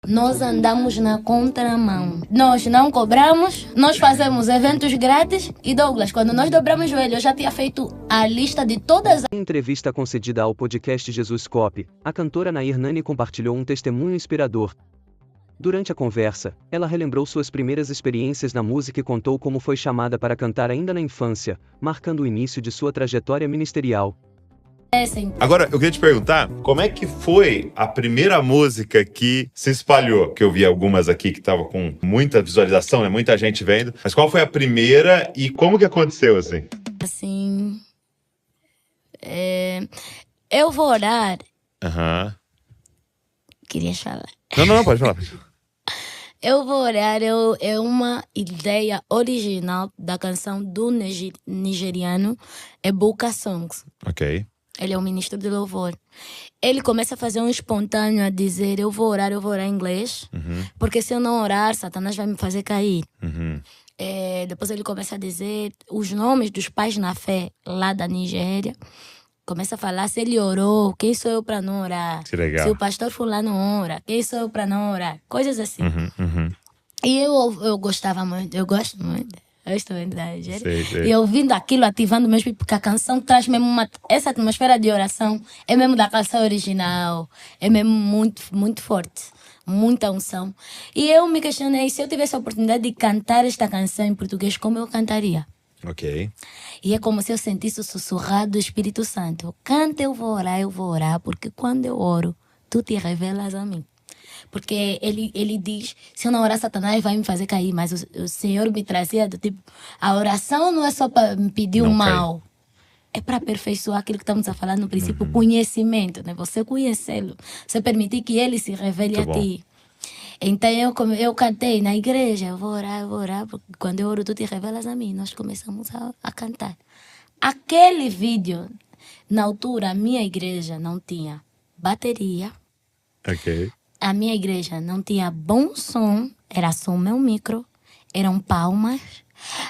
Nós andamos na contramão. Nós não cobramos, nós fazemos eventos grátis. E Douglas, quando nós dobramos o joelho, eu já tinha feito a lista de todas as... Em entrevista concedida ao podcast Jesus Cop, a cantora Nair Nani compartilhou um testemunho inspirador. Durante a conversa, ela relembrou suas primeiras experiências na música e contou como foi chamada para cantar ainda na infância, marcando o início de sua trajetória ministerial. Agora, eu queria te perguntar, como é que foi a primeira música que se espalhou? Que eu vi algumas aqui que estavam com muita visualização, né? Muita gente vendo. Mas qual foi a primeira e como que aconteceu, assim? Assim... eu vou orar. Querias falar? Não, pode falar. Eu vou orar é uma ideia original da canção do nigeriano Ebuka Songs. Ok. Ele é um ministro de louvor. Ele começa a fazer um espontâneo a dizer: eu vou orar em inglês, porque se eu não orar, Satanás vai me fazer cair. Depois ele começa a dizer os nomes dos pais na fé lá da Nigéria. Começa a falar se ele orou, quem sou eu para não orar? Que legal. Se o pastor fulano ora, quem sou eu para não orar? Coisas assim. E eu gostava muito, eu gosto muito da Nigéria. Sei. E ouvindo aquilo, ativando mesmo, porque a canção traz mesmo essa atmosfera de oração, é mesmo da canção original, é mesmo muito, muito forte, muita unção. E eu me questionei, se eu tivesse a oportunidade de cantar esta canção em português, como eu cantaria? Ok. E é como se eu sentisse o sussurrado do Espírito Santo. Canta, eu vou orar, porque quando eu oro, tu te revelas a mim. Porque ele diz, se eu não orar, Satanás vai me fazer cair. Mas o Senhor me trazia do tipo, a oração não é só para me pedir o mal. É para aperfeiçoar aquilo que estamos a falar no princípio, conhecimento, né? Você conhecê-lo. Você permitir que ele se revele Muito a bom. ti. Então eu cantei na igreja, eu vou orar, porque quando eu oro tu te revelas a mim. Nós começamos a cantar. Aquele vídeo, na altura, a minha igreja não tinha bateria, Ok. a minha igreja não tinha bom som, era só o meu micro, eram palmas.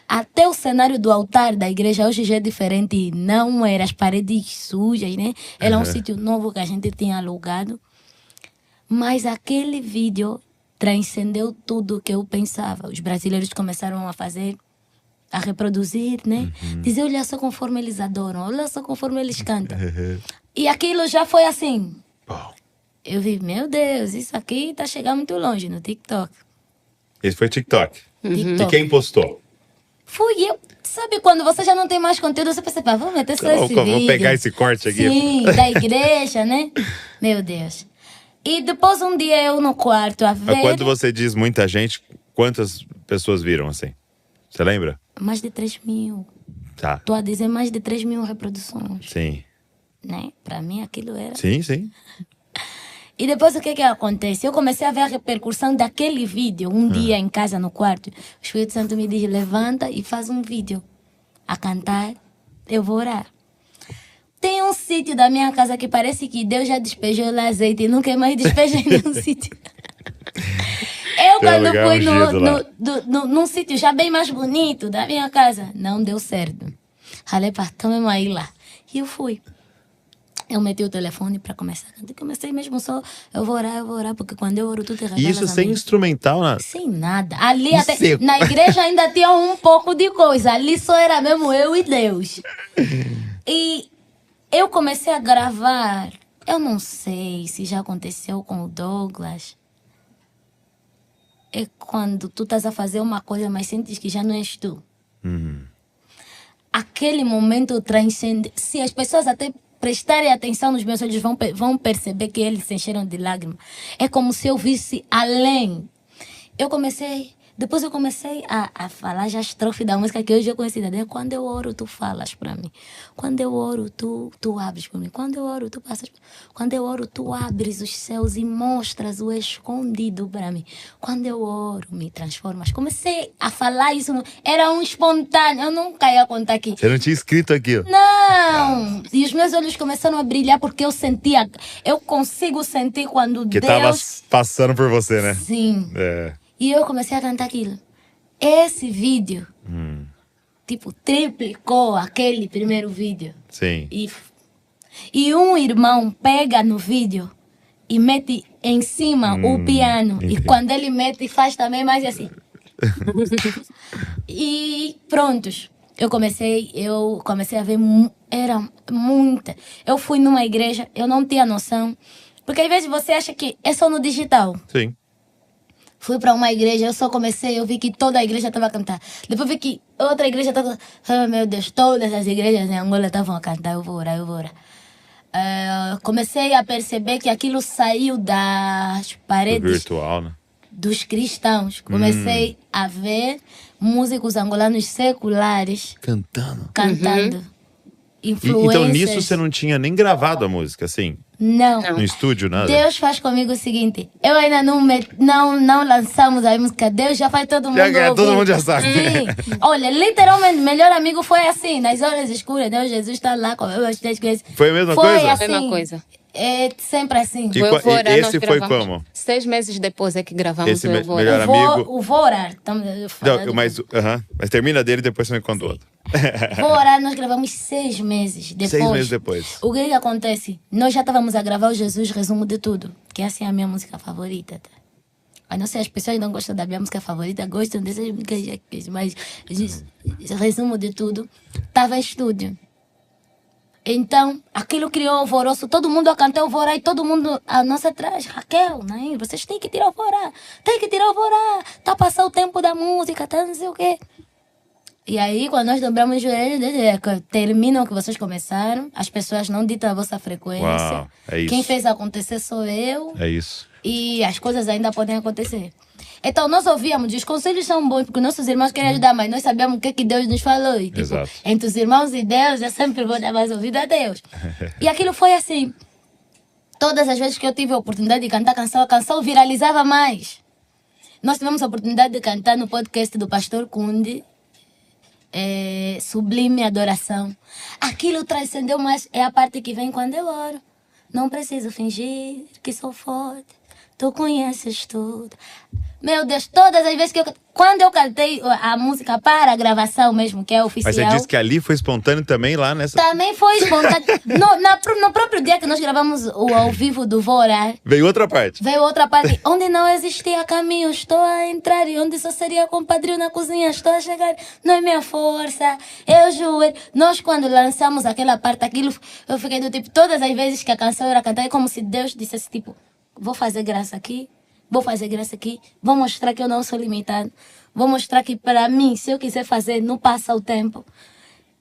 Até o cenário do altar da igreja hoje já é diferente, não era as paredes sujas, né? Era um sítio novo que a gente tinha alugado. Mas aquele vídeo transcendeu tudo o que eu pensava. Os brasileiros começaram a fazer, a reproduzir, né? Dizer, olha só conforme eles adoram, olha só conforme eles cantam. E aquilo já foi assim. Bom. Eu vi, meu Deus, isso aqui tá chegando muito longe no TikTok. Esse foi TikTok. E TikTok. quem postou? Fui eu. Sabe quando você já não tem mais conteúdo, você pensa, vamos meter só esse vídeo. Vou pegar esse corte aqui. Sim, da igreja, né? Meu Deus. E depois um dia eu no quarto a ver... Mas quando você diz muita gente, quantas pessoas viram assim? Você lembra? Mais de 3 mil. Tá. Tô a dizer mais de 3 mil reproduções. Sim. Né? Pra mim aquilo era... Sim. E depois o que acontece? Eu comecei a ver a repercussão daquele vídeo. Um dia em casa, no quarto, o Espírito Santo me diz, levanta e faz um vídeo. A cantar, eu vou orar. Tem um sítio da minha casa que parece que Deus já despejou lá azeite e nunca mais despeja em nenhum sítio. Eu quando fui num sítio já bem mais bonito da minha casa, não deu certo. Falei, pastor, mesmo aí lá. E eu fui. Eu meti o telefone para começar a cantar. Comecei mesmo só, eu vou orar, porque quando eu oro, tu te revelas E isso a sem mim. instrumental, né? Sem nada. Ali No até, seco. na igreja ainda tinha um pouco de coisa. Ali só era mesmo eu e Deus. E eu comecei a gravar. Eu não sei se já aconteceu com o Douglas. É quando tu estás a fazer uma coisa, mas sentes que já não és tu. Aquele momento transcende. Se as pessoas até prestarem atenção nos meus olhos, vão perceber que eles se encheram de lágrimas. É como se eu visse além. Depois eu comecei a falar já a estrofe da música que hoje eu conheci. Quando eu oro, tu falas para mim. Quando eu oro, tu abres para mim. Quando eu oro, tu passas. Quando eu oro, tu abres os céus e mostras o escondido para mim. Quando eu oro, me transformas. Comecei a falar isso. Era um espontâneo. Eu nunca ia contar aqui. Você não tinha escrito aquilo? Não! E os meus olhos começaram a brilhar porque eu sentia. Eu consigo sentir quando Que Deus... tava passando por você, né? Sim. É. E eu comecei a cantar aquilo. Esse vídeo, tipo, triplicou aquele primeiro vídeo. Sim. E um irmão pega no vídeo e mete em cima o piano. E quando ele mete, faz também mais assim. E prontos. Eu comecei a ver, era muita. Eu fui numa igreja, eu não tinha noção. Porque às vezes você acha que é só no digital. Sim. Fui para uma igreja, eu só comecei, eu vi que toda a igreja estava a cantar. Depois vi que outra igreja estava... Oh, meu Deus, todas as igrejas em Angola estavam a cantar, eu vou orar. Comecei a perceber que aquilo saiu das paredes... Virtual, né? Dos cristãos. Comecei a ver músicos angolanos seculares cantando. Influências. Então nisso você não tinha nem gravado a música, assim? Não. No estúdio, nada? Deus faz comigo o seguinte, eu ainda não lançamos a música, Deus já faz todo mundo ouvir. Todo mundo já sabe. Sim. Olha, literalmente, melhor amigo foi assim, nas horas escuras, Deus Jesus está lá com as três coisas. Foi a mesma coisa? Assim, Foi a mesma coisa. É sempre assim. E esse foi como? 6 meses depois é que gravamos Esse o Eu Vou melhor Orar. amigo. O Vou Orar. Mas termina dele e depois você me conta outro. Vou Orar, nós gravamos 6 meses depois. 6 meses depois. O que acontece? Nós já estávamos a gravar o Jesus Resumo de Tudo, que essa é a minha música favorita. Tá? Eu não sei, as pessoas não gostam da minha música favorita, gostam dessas músicas, mas Resumo de Tudo estava em estúdio. Então, aquilo criou alvoroço, todo mundo a cantar o Vorá e todo mundo a nossa atrás. Raquel, né? Vocês têm que tirar o Vorá, tá passando o tempo da música, tá não sei o quê. E aí, quando nós dobramos os joelhos, terminam o que vocês começaram, as pessoas não ditam a vossa frequência. Uau, é isso. Quem fez acontecer sou eu. É isso. E as coisas ainda podem acontecer. Então, nós ouvíamos, os conselhos são bons, porque nossos irmãos querem ajudar, mas nós sabemos o que Deus nos falou. E, tipo, exato. Entre os irmãos e Deus, eu sempre vou dar mais ouvido a Deus. E aquilo foi assim. Todas as vezes que eu tive a oportunidade de cantar a canção viralizava mais. Nós tivemos a oportunidade de cantar no podcast do Pastor Kunde, Sublime Adoração. Aquilo transcendeu mais, é a parte que vem quando eu oro. Não preciso fingir que sou forte, tu conheces tudo. Meu Deus, todas as vezes que quando eu cantei a música para a gravação mesmo, que é oficial... Mas você disse que ali foi espontâneo também lá nessa... Também foi espontâneo. No próprio dia que nós gravamos o ao vivo do Vou Orar... Veio outra parte. Onde não existia caminho, estou a entrar. E onde só seria compadrio na cozinha, estou a chegar. Não é minha força, eu juro. Nós quando lançamos aquela parte, aquilo... Eu fiquei do tipo, todas as vezes que a canção era cantada, é como se Deus dissesse tipo... Vou fazer graça aqui. Vou mostrar que eu não sou limitado. Vou mostrar que para mim, se eu quiser fazer, não passa o tempo.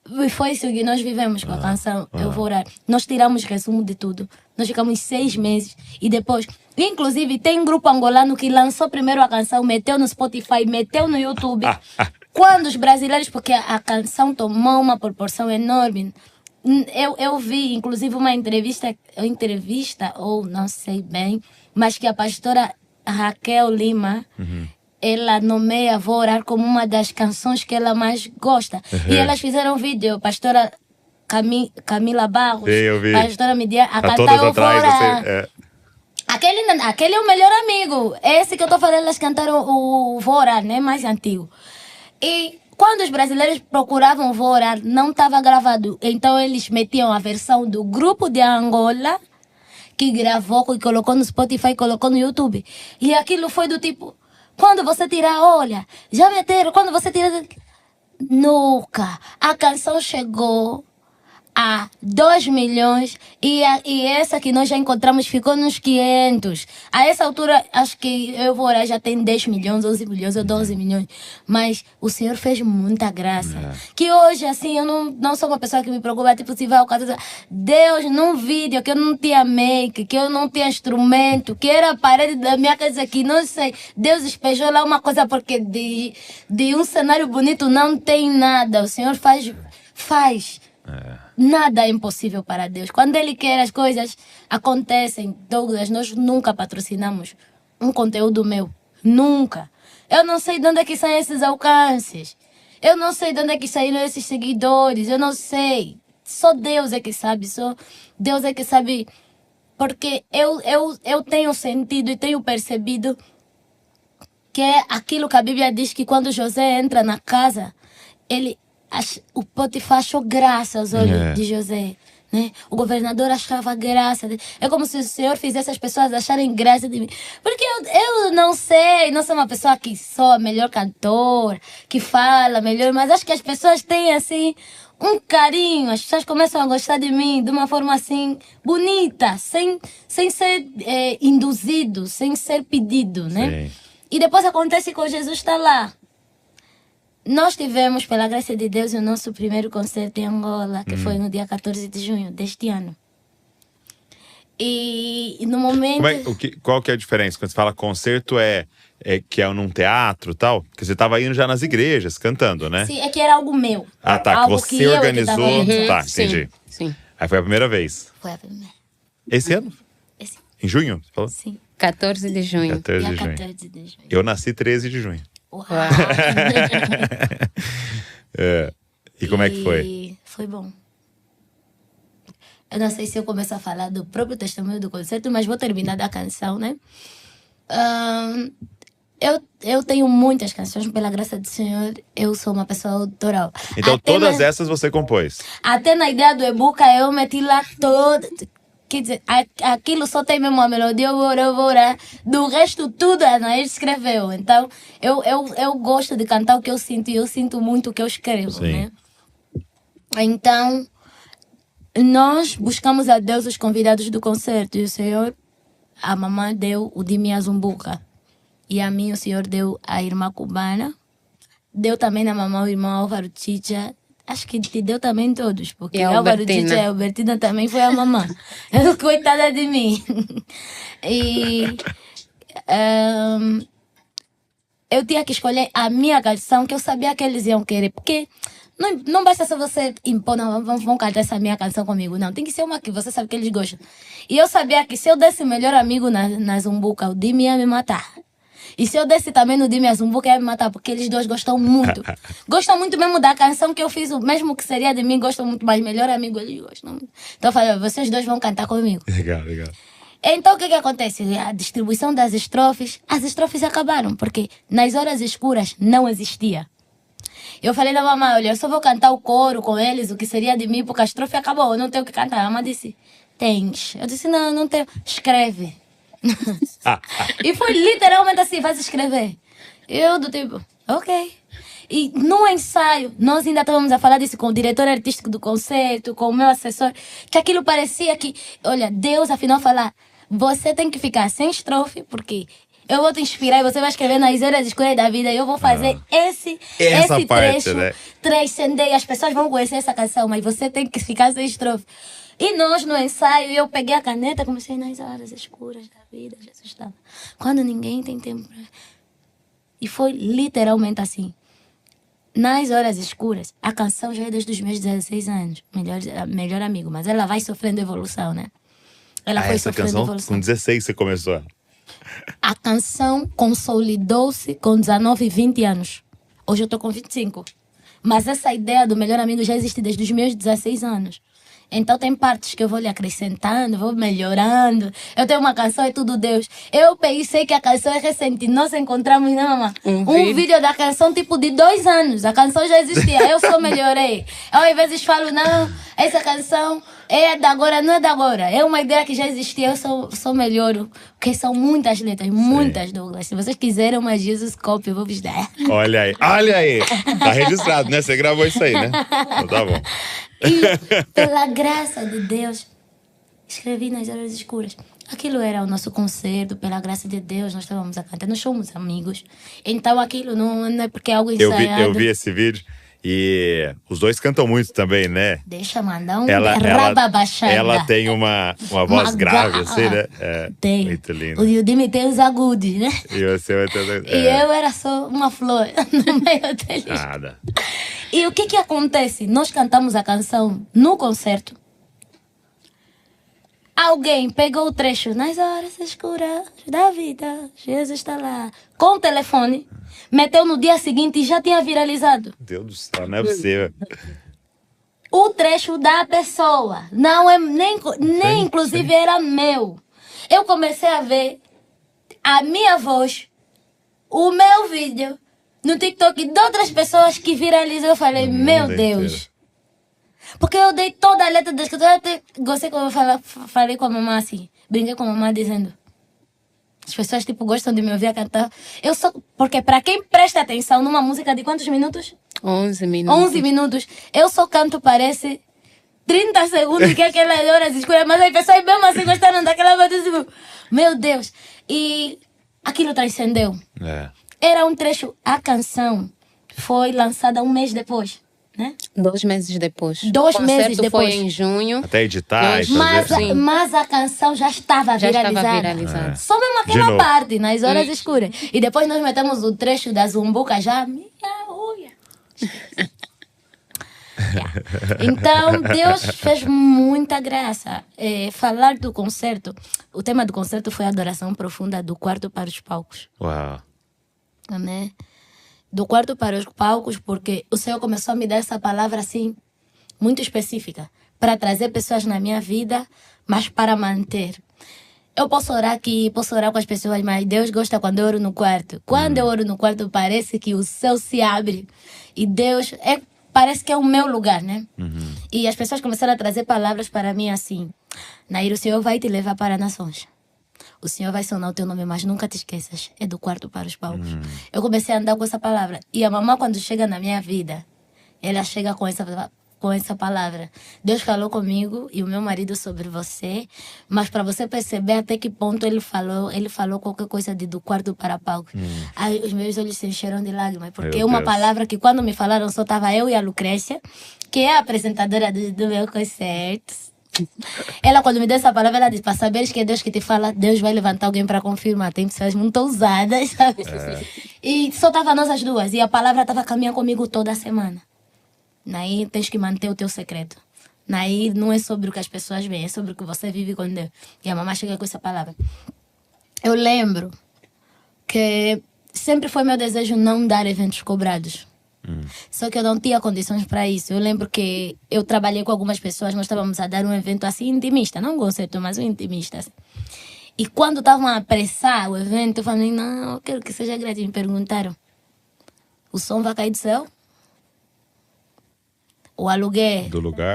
E foi isso que nós vivemos com a canção Eu Vou Orar. Nós tiramos resumo de tudo. Nós ficamos 6 meses. E depois, inclusive, tem um grupo angolano que lançou primeiro a canção, meteu no Spotify, meteu no YouTube. Quando os brasileiros, porque a canção tomou uma proporção enorme. Eu vi, inclusive, uma entrevista, ou não sei bem, mas que a pastora Raquel Lima, ela nomeia Vou Orar como uma das canções que ela mais gosta. E elas fizeram um vídeo, pastora Camila Barros, pastora Midia, a cantar Eu Vou Orar. Aquele é o melhor amigo. Esse que eu estou falando, elas cantaram o Vou Orar, né? Mais antigo. E quando os brasileiros procuravam Vou Orar, não estava gravado. Então eles metiam a versão do grupo de Angola, que gravou e colocou no Spotify, colocou no YouTube. E aquilo foi do tipo, quando você tirar, olha, já meteram, quando você tirar... Nunca. A canção chegou a 2 milhões e essa que nós já encontramos ficou nos 500. A essa altura, acho que Eu Vou Orar já tem 10 milhões, 11 milhões ou 12 milhões. Mas o Senhor fez muita graça. Que hoje, assim, eu não sou uma pessoa que me preocupa, tipo, se vai ao caso, Deus, num vídeo que eu não tinha make, que eu não tinha instrumento, que era a parede da minha casa que não sei, Deus despejou lá uma coisa porque de um cenário bonito não tem nada. O Senhor faz. Nada é impossível para Deus. Quando Ele quer, as coisas acontecem. Douglas, nós nunca patrocinamos um conteúdo meu. Nunca. Eu não sei de onde é que saem esses alcances. Eu não sei de onde é que saíram esses seguidores. Eu não sei. Só Deus é que sabe. Só Deus é que sabe. Porque eu tenho sentido e tenho percebido que é aquilo que a Bíblia diz, que quando José entra na casa, o Potifar achou graça aos olhos de José. né? O governador achava graça. É como se o Senhor fizesse as pessoas acharem graça de mim. Porque eu não sei, não sou uma pessoa que sou a melhor cantora, que fala melhor, mas acho que as pessoas têm, assim, um carinho. As pessoas começam a gostar de mim de uma forma, assim, bonita, sem ser induzido, sem ser pedido, né? Sim. E depois acontece que o Jesus está lá. Nós tivemos, pela graça de Deus, o nosso primeiro concerto em Angola, que foi no dia 14 de junho deste ano. E no momento... Qual que é a diferença? Quando você fala concerto, que é num teatro e tal? Porque você estava indo já nas igrejas, cantando, né? Sim, é que era algo meu. Ah, tá. Que Algo você eu organizou. que tava Tá, entendi. Sim. Aí foi a primeira vez. Foi a primeira. Esse ano? Esse, Em junho? Você falou? sim. 14 de junho. 14 de Dia junho. 14 de junho. Eu nasci 13 de junho. Uau. E como é que foi? E foi bom. Eu não sei se eu começo a falar do próprio testemunho do concerto, mas vou terminar da canção, né? Eu tenho muitas canções, pela graça do Senhor, eu sou uma pessoa autoral. Então Até todas essas você compôs? Até na ideia do e-book eu meti lá toda. Quer dizer, aquilo só tem mesmo a melodia, bora. Do resto, tudo a Anaís escreveu. Então, eu gosto de cantar o que eu sinto e eu sinto muito o que eu escrevo, Sim. né? Então, nós buscamos a Deus os convidados do concerto. E o Senhor, a mamãe deu o Dimi Azumbuca. E a mim o Senhor deu a irmã cubana. Deu também na mamãe o irmão Álvaro Chicha. Acho que te deu também todos, porque E a Álvaro Albertina. Chicha e a Albertina também foi a mamãe. Coitada de mim. E eu tinha que escolher a minha canção, que eu sabia que eles iam querer. Porque não basta só você impor, não, vão cantar essa minha canção comigo. Não, tem que ser uma que você sabe que eles gostam. E eu sabia que se eu desse o melhor amigo na Zumbuca, o Dimi ia me matar. E se eu desse também no Dimi Azumbuca, ia me matar, porque eles dois gostam muito. Gostam muito mesmo da canção que eu fiz, mesmo que seria de mim, gostam muito, mas melhor amigo eles gostam muito. Então eu falei, vocês dois vão cantar comigo. Legal. Então o que acontece? A distribuição das estrofes, as estrofes acabaram, porque nas horas escuras não existia. Eu falei da mamãe, olha, eu só vou cantar o coro com eles, o que seria de mim, porque a estrofe acabou, eu não tenho o que cantar. A mamãe disse, tens. Eu disse, não tenho. Escreve. E foi literalmente assim, vais escrever. Eu do tipo, ok. E no ensaio, nós ainda estávamos a falar disso com o diretor artístico do concerto, com o meu assessor, que aquilo parecia que, olha, Deus afinal falar, você tem que ficar sem estrofe, porque eu vou te inspirar e você vai escrever nas horas escuras da vida e eu vou fazer esse Essa parte, trecho né? transcender e as pessoas vão conhecer essa canção, mas você tem que ficar sem estrofe. E nós no ensaio, eu peguei a caneta, comecei nas horas escuras da vida, Jesus estava. Quando ninguém tem tempo. E foi literalmente assim. Nas horas escuras, a canção já é desde os meus 16 anos. Melhor amigo, mas ela vai sofrendo evolução, né? Ela foi Essa sofrendo canção, evolução. com 16 você começou. A canção consolidou-se com 19 e 20 anos. Hoje eu estou com 25. Mas essa ideia do melhor amigo já existe desde os meus 16 anos. Então tem partes que eu vou lhe acrescentando, vou melhorando. Eu tenho uma canção, é tudo Deus. Eu pensei que a canção é recente. Nós encontramos, né, mamãe? Um vídeo da canção tipo de 2 anos. A canção já existia, eu só melhorei. Eu às vezes falo, não, essa canção é da agora, não é da agora. É uma ideia que já existia, eu só melhoro. Porque são muitas letras, muitas, Douglas. Se vocês quiserem uma Jesus Copy, eu vou vos dar. Olha aí. Tá registrado, né? Você gravou isso aí, né? Então tá bom. E, pela graça de Deus, escrevi nas horas escuras. Aquilo era o nosso concerto, pela graça de Deus, nós estávamos a cantar, nós somos amigos. Então aquilo não é porque é algo ensaiado. Eu vi esse vídeo e os dois cantam muito também, né? Deixa mandar um Ela baixada. tem uma voz grave, assim, né? Tem. Muito lindo. O Dimi tem os agudos, né? E você vai ter... E eu era só uma flor no meio deles. Nada. E o que acontece? Nós cantamos a canção no concerto. Alguém pegou o trecho nas horas escuras da vida, Jesus está lá, com o telefone, meteu no dia seguinte e já tinha viralizado. Deus do céu, não é possível. O trecho da pessoa, não é nem inclusive era meu. Eu comecei a ver a minha voz, o meu vídeo no TikTok de outras pessoas que viralizam. Eu falei, meu Deus. Porque eu dei toda a letra da escritura, eu até gostei quando eu falei com a mamãe assim, brinquei com a mamãe dizendo, as pessoas tipo gostam de me ouvir cantar. Porque para quem presta atenção numa música de quantos minutos? 11 minutos. 11 minutos. Eu só canto, parece 30 segundos, que é aquelas horas escuras, mas as pessoas mesmo assim gostaram daquela coisa, tipo, meu Deus. E aquilo transcendeu. Era um trecho, a canção foi lançada um mês depois, né? 2 meses depois. 2 meses depois. Foi em junho. Até editar e Mas a canção já estava viralizada. Só mesmo aquela parte, nas horas escuras. E depois nós metemos o trecho da Zumbuca já. Minha olha. Então, Deus fez muita graça. Falar do concerto, o tema do concerto foi a adoração profunda do quarto para os palcos. Uau. Né? Do quarto para os palcos, porque o Senhor começou a me dar essa palavra assim, muito específica, para trazer pessoas na minha vida, mas para manter. Eu posso orar aqui, posso orar com as pessoas, mas Deus gosta quando eu oro no quarto. Quando eu oro no quarto, parece que o céu se abre e Deus parece que é o meu lugar, né? E as pessoas começaram a trazer palavras para mim assim: Nair, o Senhor vai te levar para nações. O Senhor vai sonar o teu nome, mas nunca te esqueças. É do quarto para os palcos. Eu comecei a andar com essa palavra. E a mamãe, quando chega na minha vida, ela chega com essa palavra. Deus falou comigo e o meu marido sobre você, mas para você perceber até que ponto ele falou qualquer coisa do quarto para palcos. Aí os meus olhos se encheram de lágrimas, porque é uma palavra que quando me falaram só estava eu e a Lucrécia, que é a apresentadora do meu concerto. Ela, quando me deu essa palavra, ela disse: para saberes que é Deus que te fala, Deus vai levantar alguém para confirmar. Tem pessoas muito ousadas, sabe? E só estava nós as duas. E a palavra estava caminhando comigo toda a semana. Naí tens que manter o teu secreto. Naí não é sobre o que as pessoas veem, é sobre o que você vive com Deus. E a mamãe chega com essa palavra. Eu lembro que sempre foi meu desejo não dar eventos cobrados. Só que eu não tinha condições para isso. Eu lembro que eu trabalhei com algumas pessoas, nós estávamos a dar um evento assim intimista, não um concerto, mas um intimista. Assim. E quando estavam a apressar o evento, eu falei: não, eu quero que seja grátis. Me perguntaram: o som vai cair do céu? O aluguel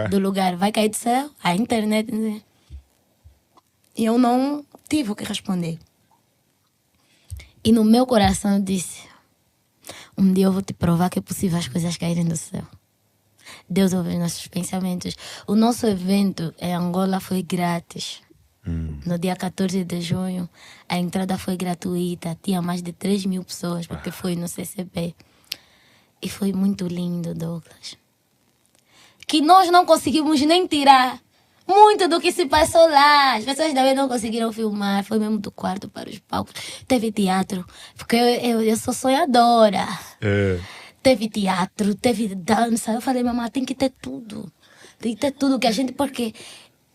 do lugar vai cair do céu? A internet? Né? E eu não tive o que responder. E no meu coração eu disse: um dia eu vou te provar que é possível as coisas caírem do céu. Deus ouve os nossos pensamentos. O nosso evento em Angola foi grátis. No dia 14 de junho, a entrada foi gratuita. Tinha mais de 3.000 pessoas, porque foi no CCP. E foi muito lindo, Douglas. Que nós não conseguimos nem tirar muito do que se passou lá. As pessoas também não conseguiram filmar. Foi mesmo do quarto para os palcos. Teve teatro, porque eu sou sonhadora. Teve teatro, teve dança. Eu falei: mamãe, tem que ter tudo. Tem que ter tudo que a gente... Porque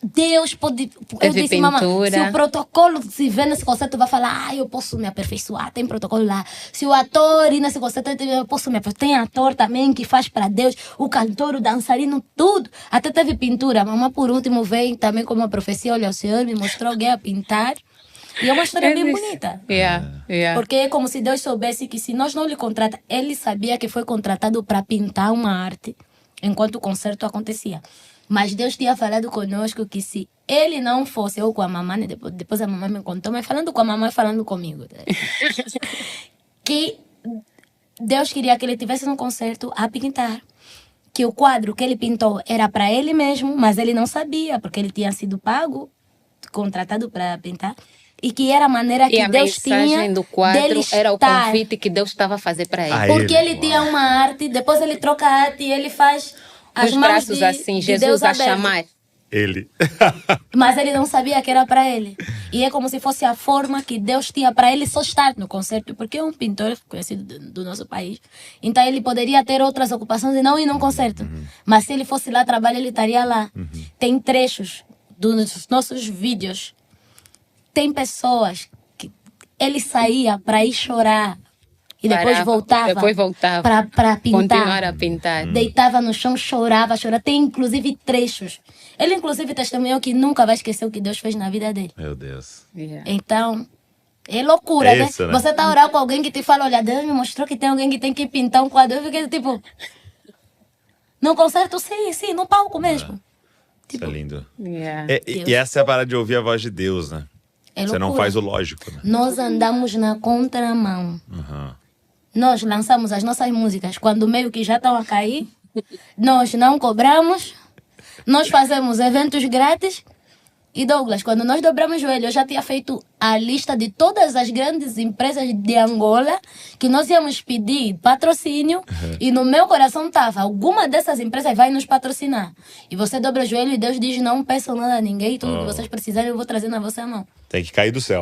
Deus pode... Eu disse: mamãe, se o protocolo se vê nesse concerto, vai falar: eu posso me aperfeiçoar. Tem protocolo lá. Se o ator ir nesse concerto, eu posso me aperfeiçoar. Tem ator também que faz para Deus. O cantor, o dançarino, tudo. Até teve pintura. A mamãe, por último, veio também como uma profecia. Olha, o Senhor me mostrou alguém a pintar. E é uma história bem bonita. Porque é como se Deus soubesse que se nós não lhe contratamos... Ele sabia que foi contratado para pintar uma arte enquanto o concerto acontecia. Mas Deus tinha falado conosco que se ele não fosse, eu com a mamãe, depois a mamãe me contou, mas falando com a mamãe, falando comigo, que Deus queria que ele tivesse no concerto a pintar. Que o quadro que ele pintou era para ele mesmo, mas ele não sabia, porque ele tinha sido pago, contratado para pintar. E que era a maneira que Deus tinha. E a mensagem do quadro era o convite que Deus estava a fazer para ele. Porque ele tinha uma arte, depois ele troca a arte e ele faz as os braços assim, Jesus Deus a chamar. Ele. Mas ele não sabia que era para ele. E é como se fosse a forma que Deus tinha para ele só estar no concerto, porque é um pintor conhecido do nosso país. Então ele poderia ter outras ocupações e não ir num concerto. Mas se ele fosse lá trabalhar, ele estaria lá. Tem trechos dos nossos vídeos. Tem pessoas que ele saía para ir chorar. E depois voltava para pintar. Continuar a pintar. Deitava no chão, chorava. Tem inclusive trechos. Ele inclusive testemunhou que nunca vai esquecer o que Deus fez na vida dele. Meu Deus. Então, é loucura, né? Isso, né? Você tá orando com alguém que te fala: olha, Deus me mostrou que tem alguém que tem que pintar um quadro. Eu fiquei tipo... No concerto, sim, no palco mesmo. Isso é lindo. Yeah. E essa é a parada de ouvir a voz de Deus, né? É Você não loucura. faz o lógico, né? Nós andamos na contramão. Uhum. Nós lançamos as nossas músicas quando meio que já estão a cair. Nós não cobramos. Nós fazemos eventos grátis. E Douglas, quando nós dobramos o joelho, eu já tinha feito a lista de todas as grandes empresas de Angola que nós íamos pedir patrocínio. E no meu coração estava, alguma dessas empresas vai nos patrocinar. E você dobra o joelho e Deus diz, não peçam nada a ninguém. Tudo que vocês precisarem eu vou trazer na vossa mão. Tem que cair do céu.